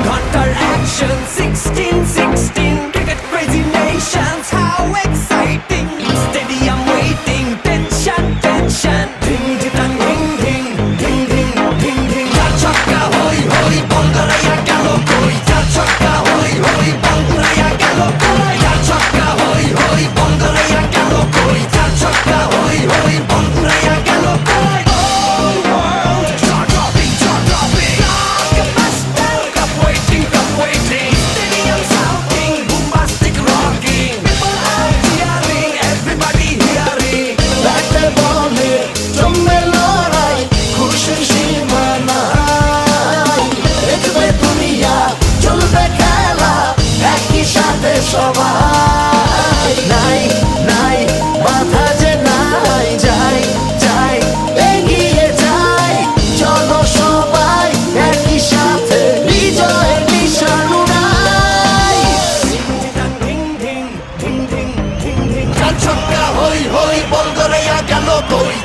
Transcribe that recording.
ঘন্টার action 16 cricket crazy nations how exciting stadium waiting tension ding ding ding ding ding ding ding ding চার ছক্কা হই হই বল গড়াইয়া গেল কই চার ছক্কা হই হই বল গড়াইয়া গেল কই চার ছক্কা হই হই বল গড়াইয়া গেল কই চার ছক্কা হই হই বল গড়াইয়া গেল কই all world jaw dropping like a master cup waiting stadium shouting bombastic rocking people are cheering everybody hearing ব্যাটে বলে জমে লড়াই খুশির সীমা নাই দেখবে দুনিয়া চলবে খেলা একই সাথে সবাই নাই নাই বাধা যে নাই যাই যাই এগিয়ে যাই চলো সবাই একই সাথে বিজয়ের নিশান উড়াই ding ding ding ding ding ding চার ছক্কা হই হই বল গড়াইয়া গেল কই